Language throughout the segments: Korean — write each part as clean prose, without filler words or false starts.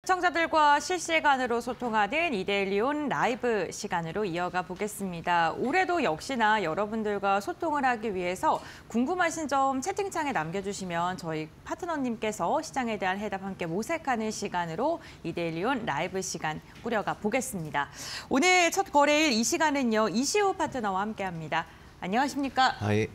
시청자들과 실시간으로 소통하는 이데일리온 라이브 시간으로 이어가 보겠습니다. 올해도 역시나 여러분들과 소통을 하기 위해서 궁금하신 점 채팅창에 남겨주시면 저희 파트너님께서 시장에 대한 해답 함께 모색하는 시간으로 이데일리온 라이브 시간 꾸려가 보겠습니다. 오늘 첫 거래일 이 시간은요, 이시우 파트너와 함께합니다. 안녕하십니까? 예.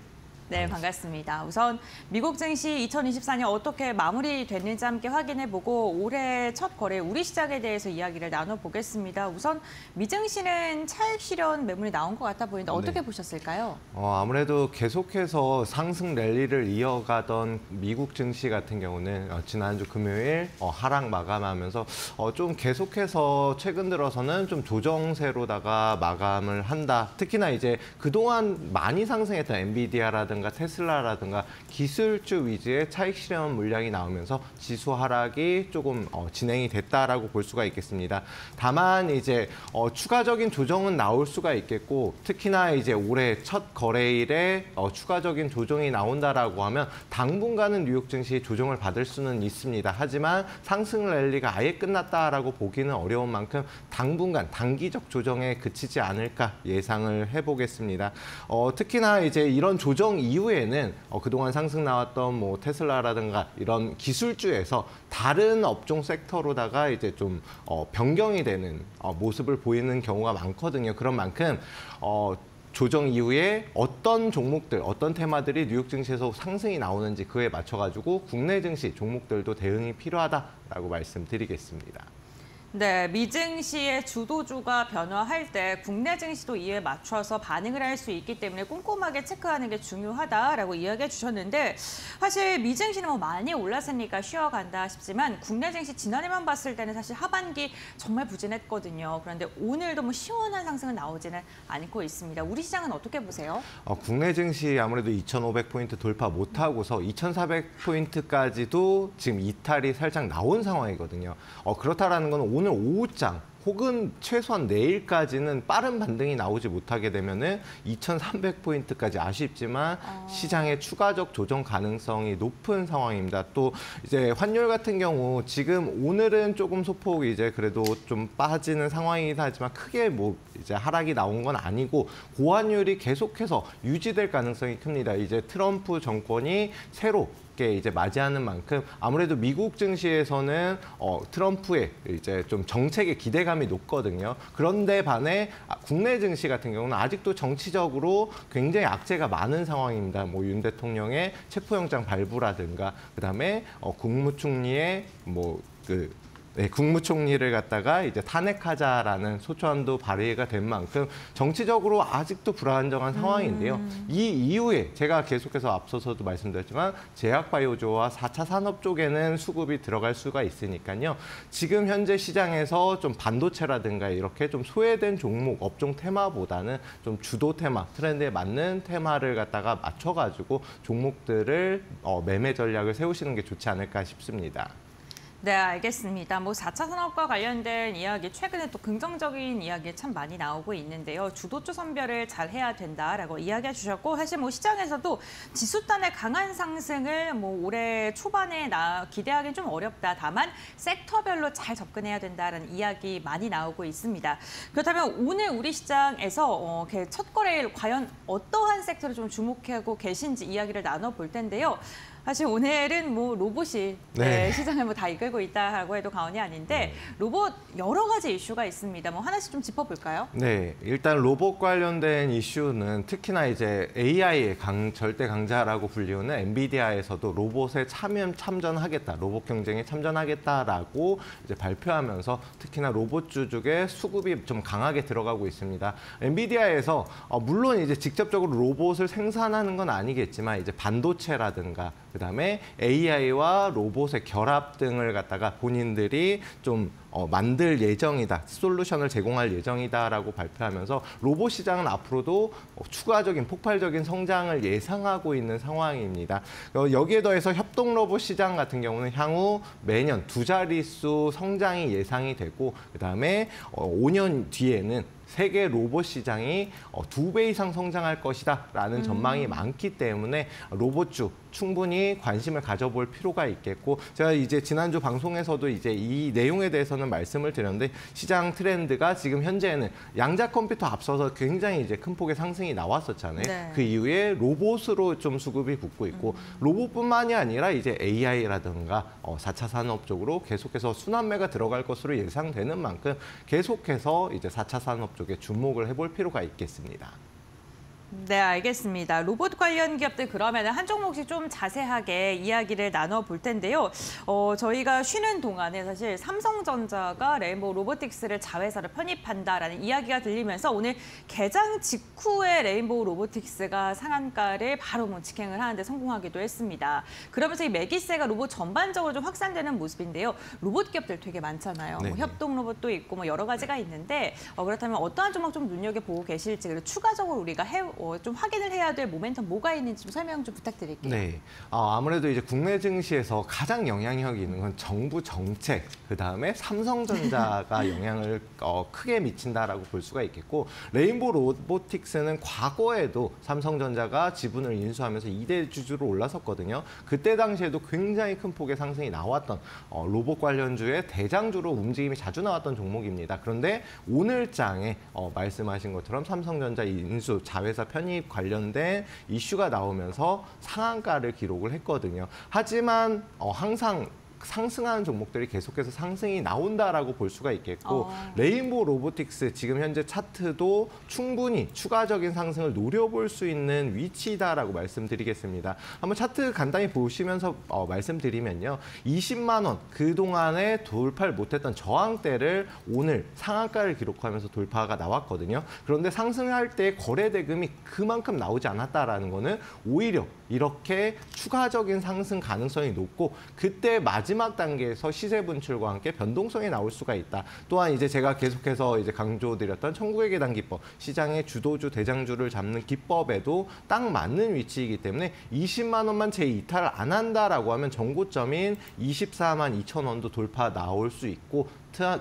네, 반갑습니다. 우선 미국 증시 2024년 어떻게 마무리됐는지 함께 확인해보고 올해 첫 거래 우리 시장에 대해서 이야기를 나눠보겠습니다. 우선 미증시는 차익 실현 매물이 나온 것 같아 보이는데 어떻게 보셨을까요? 아무래도 계속해서 상승 랠리를 이어가던 미국 증시 같은 경우는 지난주 금요일 하락 마감하면서 좀 계속해서 최근 들어서는 좀 조정세로다가 마감을 한다. 특히나 이제 그동안 많이 상승했던 엔비디아라든가 테슬라라든가 기술주 위주의 차익 실현 물량이 나오면서 지수 하락이 조금 진행이 됐다라고 볼 수가 있겠습니다. 다만 이제 추가적인 조정은 나올 수가 있겠고, 특히나 이제 올해 첫 거래일에 추가적인 조정이 나온다라고 하면 당분간은 뉴욕 증시 조정을 받을 수는 있습니다. 하지만 상승 랠리가 아예 끝났다라고 보기는 어려운 만큼 당분간 단기적 조정에 그치지 않을까 예상을 해보겠습니다. 특히나 이제 이런 조정 이후에는 그동안 상승 나왔던 뭐 테슬라라든가 이런 기술주에서 다른 업종 섹터로다가 이제 좀 변경이 되는 모습을 보이는 경우가 많거든요. 그런 만큼 조정 이후에 어떤 종목들, 어떤 테마들이 뉴욕 증시에서 상승이 나오는지 그에 맞춰가지고 국내 증시 종목들도 대응이 필요하다라고 말씀드리겠습니다. 네, 미증시의 주도주가 변화할 때 국내 증시도 이에 맞춰서 반응을 할 수 있기 때문에 꼼꼼하게 체크하는 게 중요하다라고 이야기해 주셨는데, 사실 미증시는 뭐 많이 올랐으니까 쉬어간다 싶지만 국내 증시 지난해만 봤을 때는 사실 하반기 정말 부진했거든요. 그런데 오늘도 뭐 시원한 상승은 나오지는 않고 있습니다. 우리 시장은 어떻게 보세요? 국내 증시 아무래도 2,500포인트 돌파 못하고서 2,400포인트까지도 지금 이탈이 살짝 나온 상황이거든요. 그렇다라는 건 오늘 오후장 혹은 최소한 내일까지는 빠른 반등이 나오지 못하게 되면은 2,300포인트까지 아쉽지만 시장의 추가적 조정 가능성이 높은 상황입니다. 또 이제 환율 같은 경우 지금 오늘은 조금 소폭 이제 그래도 좀 빠지는 상황이긴 하지만 크게 뭐 이제 하락이 나온 건 아니고 고환율이 계속해서 유지될 가능성이 큽니다. 이제 트럼프 정권이 새로 이제 맞이하는 만큼 아무래도 미국 증시에서는 트럼프의 이제 좀 정책에 기대감이 높거든요. 그런데 반해 국내 증시 같은 경우는 아직도 정치적으로 굉장히 악재가 많은 상황입니다. 뭐 윤 대통령의 체포영장 발부라든가 그다음에 국무총리의 국무총리를 갖다가 이제 탄핵하자라는 소추안도 발의가 된 만큼 정치적으로 아직도 불안정한 상황인데요. 이 이후에 제가 계속해서 앞서서도 말씀드렸지만 제약바이오주와 4차 산업 쪽에는 수급이 들어갈 수가 있으니까요. 지금 현재 시장에서 좀 반도체라든가 이렇게 좀 소외된 종목, 업종 테마보다는 좀 주도 테마, 트렌드에 맞는 테마를 갖다가 맞춰가지고 종목들을 매매 전략을 세우시는 게 좋지 않을까 싶습니다. 네, 알겠습니다. 뭐 4차 산업과 관련된 이야기, 최근에 또 긍정적인 이야기 참 많이 나오고 있는데요. 주도주 선별을 잘 해야 된다라고 이야기해 주셨고, 사실 뭐 시장에서도 지수단의 강한 상승을 뭐 올해 초반에 기대하기는 좀 어렵다. 다만 섹터별로 잘 접근해야 된다라는 이야기 많이 나오고 있습니다. 그렇다면 오늘 우리 시장에서 첫 거래일 과연 어떠한 섹터를 좀 주목하고 계신지 이야기를 나눠볼 텐데요. 사실 오늘은 뭐 로봇이 시장을 뭐 다 이끌고 있다라고 해도 과언이 아닌데 로봇 여러 가지 이슈가 있습니다. 뭐 하나씩 좀 짚어볼까요? 네, 일단 로봇 관련된 이슈는 특히나 이제 AI의 절대 강자라고 불리우는 엔비디아에서도 로봇에 참전하겠다, 로봇 경쟁에 참전하겠다라고 이제 발표하면서 특히나 로봇주 쪽에 수급이 좀 강하게 들어가고 있습니다. 엔비디아에서 물론 이제 직접적으로 로봇을 생산하는 건 아니겠지만 이제 반도체라든가 그다음에 AI와 로봇의 결합 등을 갖다가 본인들이 좀 만들 예정이다, 솔루션을 제공할 예정이다라고 발표하면서 로봇 시장은 앞으로도 추가적인 폭발적인 성장을 예상하고 있는 상황입니다. 여기에 더해서 협동 로봇 시장 같은 경우는 향후 매년 2자릿수 성장이 예상이 되고 그다음에 5년 뒤에는 세계 로봇 시장이 2배 이상 성장할 것이다라는 전망이 많기 때문에 로봇주 충분히 관심을 가져볼 필요가 있겠고, 제가 이제 지난주 방송에서도 이제 이 내용에 대해서는 말씀을 드렸는데, 시장 트렌드가 지금 현재는 양자 컴퓨터 앞서서 굉장히 이제 큰 폭의 상승이 나왔었잖아요. 네. 그 이후에 로봇으로 좀 수급이 붙고 있고, 로봇뿐만이 아니라 이제 AI라든가 4차 산업 쪽으로 계속해서 순환매가 들어갈 것으로 예상되는 만큼 계속해서 이제 4차 산업 쪽에 주목을 해볼 필요가 있겠습니다. 네, 알겠습니다. 로봇 관련 기업들 그러면 한 종목씩 좀 자세하게 이야기를 나눠볼 텐데요. 저희가 쉬는 동안에 사실 삼성전자가 레인보우 로보틱스를 자회사로 편입한다라는 이야기가 들리면서 오늘 개장 직후에 레인보우 로보틱스가 상한가를 바로 직행을 하는데 성공하기도 했습니다. 그러면서 이 매기세가 로봇 전반적으로 좀 확산되는 모습인데요. 로봇 기업들 되게 많잖아요. 뭐 협동 로봇도 있고 뭐 여러 가지가 있는데 그렇다면 어떠한 종목 좀 눈여겨보고 계실지, 그리고 추가적으로 우리가 좀 확인을 해야 될 모멘텀 뭐가 있는지 좀 설명 좀 부탁드릴게요. 네, 아무래도 이제 국내 증시에서 가장 영향력이 있는 건 정부 정책, 그다음에 삼성전자가 영향을 크게 미친다라고 볼 수가 있겠고, 레인보우 로보틱스는 과거에도 삼성전자가 지분을 인수하면서 2대 주주로 올라섰거든요. 그때 당시에도 굉장히 큰 폭의 상승이 나왔던 로봇 관련주의 대장주로 움직임이 자주 나왔던 종목입니다. 그런데 오늘장에 말씀하신 것처럼 삼성전자 인수 자회사 편입 관련된 이슈가 나오면서 상한가를 기록을 했거든요. 하지만 항상 상승하는 종목들이 계속해서 상승이 나온다라고 볼 수가 있겠고, 레인보우 로보틱스 지금 현재 차트도 충분히 추가적인 상승을 노려볼 수 있는 위치다라고 말씀드리겠습니다. 한번 차트 간단히 보시면서 말씀드리면요. 20만 원, 그동안에 돌파를 못했던 저항대를 오늘 상한가를 기록하면서 돌파가 나왔거든요. 그런데 상승할 때 거래 대금이 그만큼 나오지 않았다라는 거는 오히려 이렇게 추가적인 상승 가능성이 높고, 그때 마지막 단계에서 시세 분출과 함께 변동성이 나올 수가 있다. 또한 이제 제가 계속해서 이제 강조드렸던 천국의 계단 기법, 시장의 주도주, 대장주를 잡는 기법에도 딱 맞는 위치이기 때문에 20만 원만 재이탈을 안 한다라고 하면 정고점인 24만 2천 원도 돌파 나올 수 있고,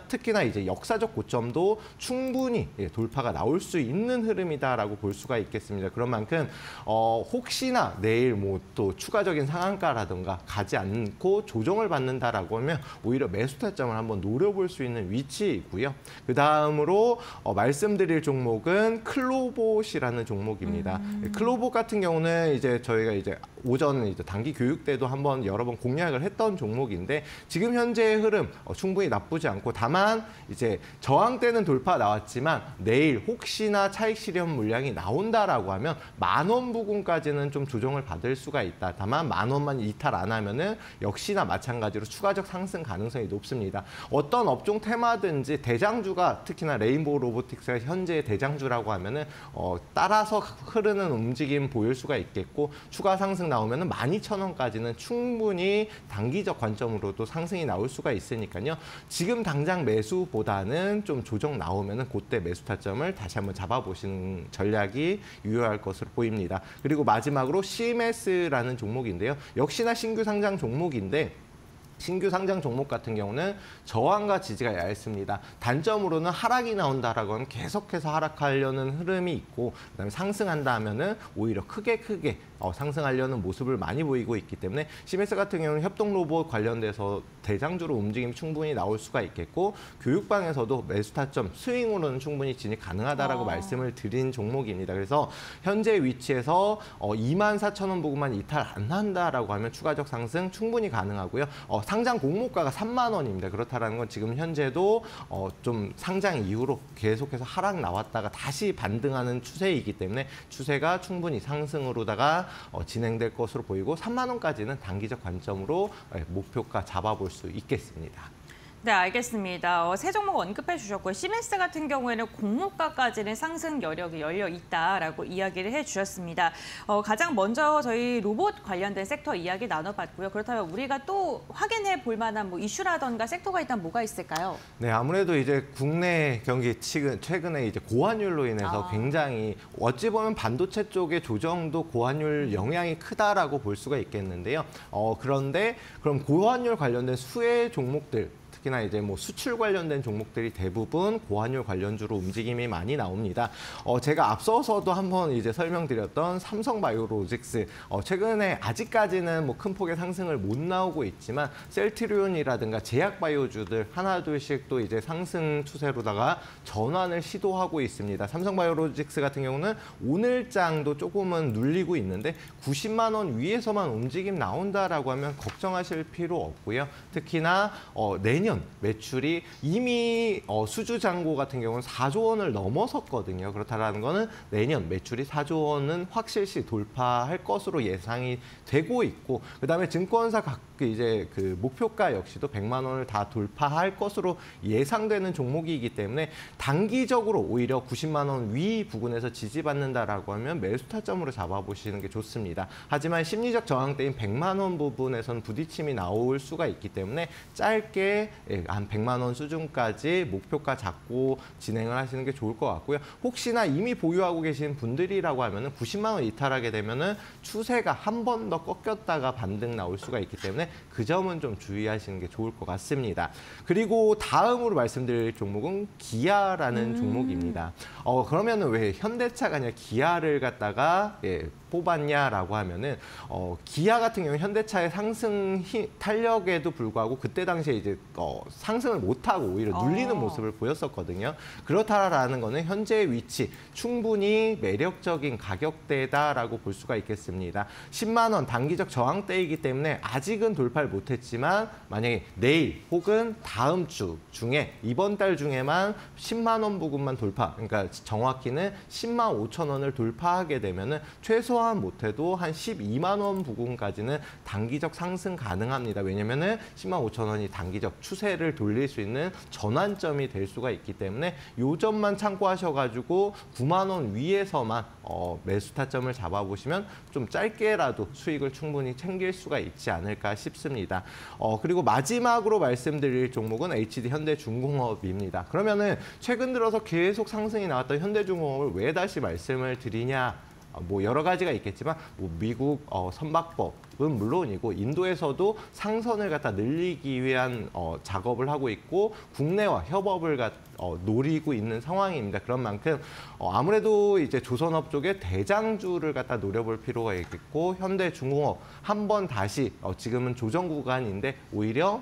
특히나 이제 역사적 고점도 충분히 돌파가 나올 수 있는 흐름이다라고 볼 수가 있겠습니다. 그런 만큼 혹시나 내일 뭐 또 추가적인 상한가라든가 가지 않고 조정을 받는다라고 하면 오히려 매수 타점을 한번 노려볼 수 있는 위치이고요. 그 다음으로 말씀드릴 종목은 클로봇이라는 종목입니다. 클로봇 같은 경우는 이제 저희가 이제 오전 이제 단기 교육 때도 한번 여러 번 공략을 했던 종목인데, 지금 현재의 흐름 충분히 나쁘지 않고, 다만 이제 저항대는 돌파 나왔지만 내일 혹시나 차익 실현 물량이 나온다라고 하면 10,000원 부근까지는 좀 조정을 받을 수가 있다. 다만 10,000원만 이탈 안 하면은 역시나 마찬가지로 추가적 상승 가능성이 높습니다. 어떤 업종 테마든지 대장주가, 특히나 레인보우 로보틱스가 현재의 대장주라고 하면은 따라서 흐르는 움직임 보일 수가 있겠고, 추가 상승 나오면은 12,000원까지는 충분히 단기적 관점으로도 상승이 나올 수가 있으니까요. 지금 당장 매수보다는 좀 조정 나오면은 그때 매수 타점을 다시 한번 잡아보시는 전략이 유효할 것으로 보입니다. 그리고 마지막으로 CMS라는 종목인데요. 역시나 신규 상장 종목인데, 신규 상장 종목 같은 경우는 저항과 지지가 얇습니다. 단점으로는 하락이 나온다라고 하면 계속해서 하락하려는 흐름이 있고, 그다음에 상승한다 하면은 오히려 크게 상승하려는 모습을 많이 보이고 있기 때문에 CMS 같은 경우는 협동 로봇 관련돼서 대장주로 움직임이 충분히 나올 수가 있겠고, 교육방에서도 매수 타점 스윙으로는 충분히 진입 가능하다라고 말씀을 드린 종목입니다. 그래서 현재 위치에서 24,000원 부근만 이탈 안 한다라고 하면 추가적 상승 충분히 가능하고요. 상장 공모가가 3만 원입니다. 그렇다라는 건 지금 현재도 좀 상장 이후로 계속해서 하락 나왔다가 다시 반등하는 추세이기 때문에 추세가 충분히 상승으로다가 진행될 것으로 보이고, 3만 원까지는 단기적 관점으로 목표가 잡아볼 수 있겠습니다. 네, 알겠습니다. 세 종목 언급해 주셨고요. CMS 같은 경우에는 공모가까지는 상승 여력이 열려 있다라고 이야기를 해주셨습니다. 가장 먼저 저희 로봇 관련된 섹터 이야기 나눠봤고요. 그렇다면 우리가 또 확인해 볼 만한 뭐 이슈라던가 섹터가 있다면 뭐가 있을까요? 네, 아무래도 이제 국내 경기 최근에 이제 고환율로 인해서 굉장히 어찌 보면 반도체 쪽의 조정도 고환율 영향이 크다라고 볼 수가 있겠는데요. 그런데 그럼 고환율 관련된 수혜 종목들, 특히나 이제 뭐 수출 관련된 종목들이 대부분 고환율 관련주로 움직임이 많이 나옵니다. 제가 앞서서도 한번 이제 설명드렸던 삼성바이오로직스 최근에 아직까지는 뭐 큰 폭의 상승을 못 나오고 있지만 셀트리온이라든가 제약바이오주들 하나둘씩 또 이제 상승 추세로다가 전환을 시도하고 있습니다. 삼성바이오로직스 같은 경우는 오늘장도 조금은 눌리고 있는데 90만 원 위에서만 움직임 나온다라고 하면 걱정하실 필요 없고요. 특히나 내년 매출이 이미 수주잔고 같은 경우는 4조 원을 넘어섰거든요. 그렇다라는 거는 내년 매출이 4조 원은 확실시 돌파할 것으로 예상이 되고 있고, 그다음에 증권사 각 이제 그 목표가 역시도 100만 원을 다 돌파할 것으로 예상되는 종목이기 때문에 단기적으로 오히려 90만 원 위 부근에서 지지받는다라고 하면 매수 타점으로 잡아보시는 게 좋습니다. 하지만 심리적 저항대인 100만 원 부분에선 부딪힘이 나올 수가 있기 때문에 짧게 한 100만 원 수준까지 목표가 잡고 진행을 하시는 게 좋을 것 같고요. 혹시나 이미 보유하고 계신 분들이라고 하면은 90만 원 이탈하게 되면은 추세가 한 번 더 꺾였다가 반등 나올 수가 있기 때문에 그 점은 좀 주의하시는 게 좋을 것 같습니다. 그리고 다음으로 말씀드릴 종목은 기아라는 종목입니다. 그러면은 왜 현대차가 아니라 기아를 갖다가 뽑았냐라고 하면은 기아 같은 경우는 현대차의 상승 탄력에도 불구하고 그때 당시에 이제 상승을 못하고 오히려 눌리는 모습을 보였었거든요. 그렇다라는 거는 현재의 위치 충분히 매력적인 가격대다라고 볼 수가 있겠습니다. 10만 원 단기적 저항대이기 때문에 아직은 돌파를 못했지만 만약에 내일 혹은 다음 주 중에 이번 달 중에만 10만 원 부근만 돌파, 그러니까 정확히는 10만 5천 원을 돌파하게 되면은 최소한 못해도 한 12만 원 부근까지는 단기적 상승 가능합니다. 왜냐면은 10만 5천 원이 단기적 추세를 돌릴 수 있는 전환점이 될 수가 있기 때문에 요 점만 참고하셔가지고 9만 원 위에서만 매수 타점을 잡아보시면 좀 짧게라도 수익을 충분히 챙길 수가 있지 않을까 싶습니다. 그리고 마지막으로 말씀드릴 종목은 HD 현대중공업입니다. 그러면은 최근 들어서 계속 상승이 나왔던 현대중공업을 왜 다시 말씀을 드리냐? 뭐 여러 가지가 있겠지만 뭐 미국 선박법은 물론이고 인도에서도 상선을 갖다 늘리기 위한 작업을 하고 있고 국내와 협업을 노리고 있는 상황입니다. 그런 만큼 아무래도 이제 조선업 쪽에 대장주를 갖다 노려볼 필요가 있겠고 현대중공업 한번 다시 지금은 조정 구간인데 오히려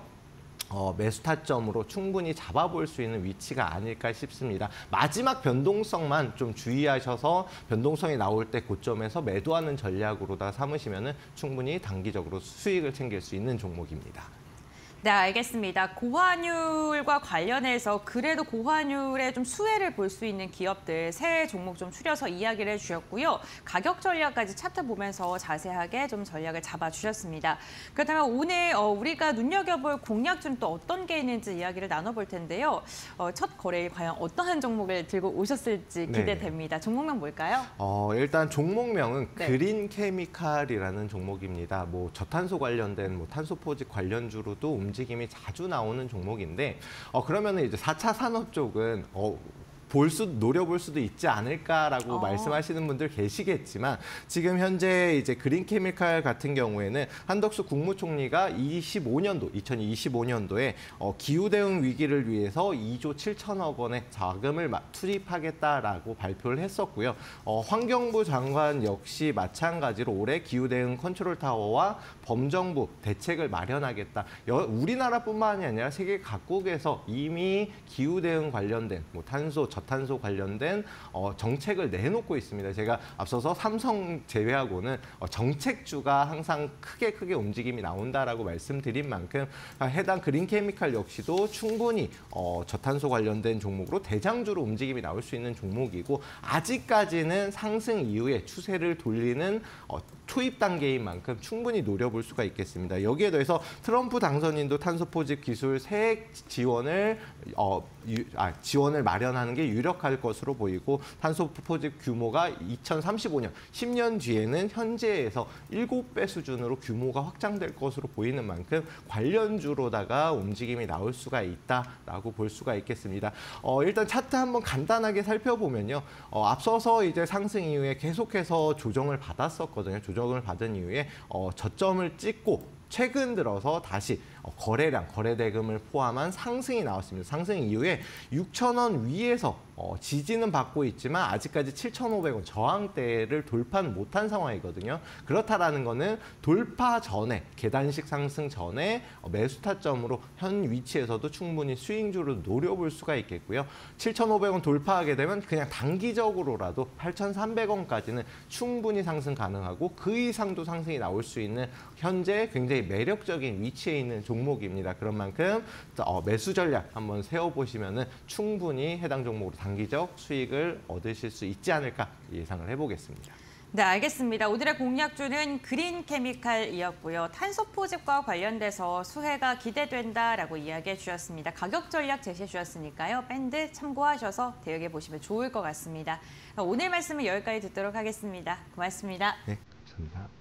매수 타점으로 충분히 잡아볼 수 있는 위치가 아닐까 싶습니다. 마지막 변동성만 좀 주의하셔서 변동성이 나올 때 고점에서 매도하는 전략으로다 삼으시면 충분히 단기적으로 수익을 챙길 수 있는 종목입니다. 네, 알겠습니다. 고환율과 관련해서 그래도 고환율의 좀 수혜를 볼 수 있는 기업들 세 종목 좀 추려서 이야기를 해주셨고요. 가격 전략까지 차트 보면서 자세하게 좀 전략을 잡아주셨습니다. 그렇다면 오늘 우리가 눈여겨볼 공략주는 또 어떤 게 있는지 이야기를 나눠볼 텐데요. 첫 거래일 과연 어떠한 종목을 들고 오셨을지 기대됩니다. 네. 종목명 뭘까요? 일단 종목명은 네. 그린케미칼이라는 종목입니다. 뭐 저탄소 관련된 뭐 탄소 포집 관련주로도 움직임이 자주 나오는 종목인데 그러면은 이제 4차 산업 쪽은 노려볼 수도 있지 않을까라고 말씀하시는 분들 계시겠지만 지금 현재 이제 그린케미칼 같은 경우에는 한덕수 국무총리가 2025년도에 기후 대응 위기를 위해서 2조 7천억 원의 자금을 투입하겠다라고 발표를 했었고요. 환경부 장관 역시 마찬가지로 올해 기후 대응 컨트롤 타워와 범정부 대책을 마련하겠다. 우리나라뿐만이 아니라 세계 각국에서 이미 기후 대응 관련된 뭐 저탄소 관련된 정책을 내놓고 있습니다. 제가 앞서서 삼성 제외하고는 정책주가 항상 크게 움직임이 나온다라고 말씀드린 만큼 해당 그린케미칼 역시도 충분히 저탄소 관련된 종목으로 대장주로 움직임이 나올 수 있는 종목이고 아직까지는 상승 이후에 추세를 돌리는 초입 단계인 만큼 충분히 노려볼 수가 있겠습니다. 여기에 더해서 트럼프 당선인도 탄소 포집 기술 세액 지원을 마련하는 게 유력할 것으로 보이고 탄소 포집 규모가 2035년 10년 뒤에는 현재에서 7배 수준으로 규모가 확장될 것으로 보이는 만큼 관련주로다가 움직임이 나올 수가 있다라고 볼 수가 있겠습니다. 일단 차트 한번 간단하게 살펴보면요. 앞서서 이제 상승 이후에 계속해서 조정을 받았었거든요. 조정을 받은 이후에 저점을 찍고 최근 들어서 다시 거래량, 거래대금을 포함한 상승이 나왔습니다. 상승 이후에 6,000원 위에서 지지는 받고 있지만 아직까지 7,500원 저항대를 돌파는 못한 상황이거든요. 그렇다라는 거는 돌파 전에, 계단식 상승 전에 매수 타점으로 현 위치에서도 충분히 스윙주로 노려볼 수가 있겠고요. 7,500원 돌파하게 되면 그냥 단기적으로라도 8,300원까지는 충분히 상승 가능하고 그 이상도 상승이 나올 수 있는 현재 굉장히 매력적인 위치에 있는 종목입니다. 그런 만큼 매수 전략 한번 세워보시면 충분히 해당 종목으로 단기적 수익을 얻으실 수 있지 않을까 예상을 해보겠습니다. 네, 알겠습니다. 오늘의 공략주는 그린케미칼이었고요. 탄소 포집과 관련돼서 수혜가 기대된다라고 이야기해 주셨습니다. 가격 전략 제시해 주셨으니까요. 밴드 참고하셔서 대응해 보시면 좋을 것 같습니다. 오늘 말씀은 여기까지 듣도록 하겠습니다. 고맙습니다. 네, 감사합니다.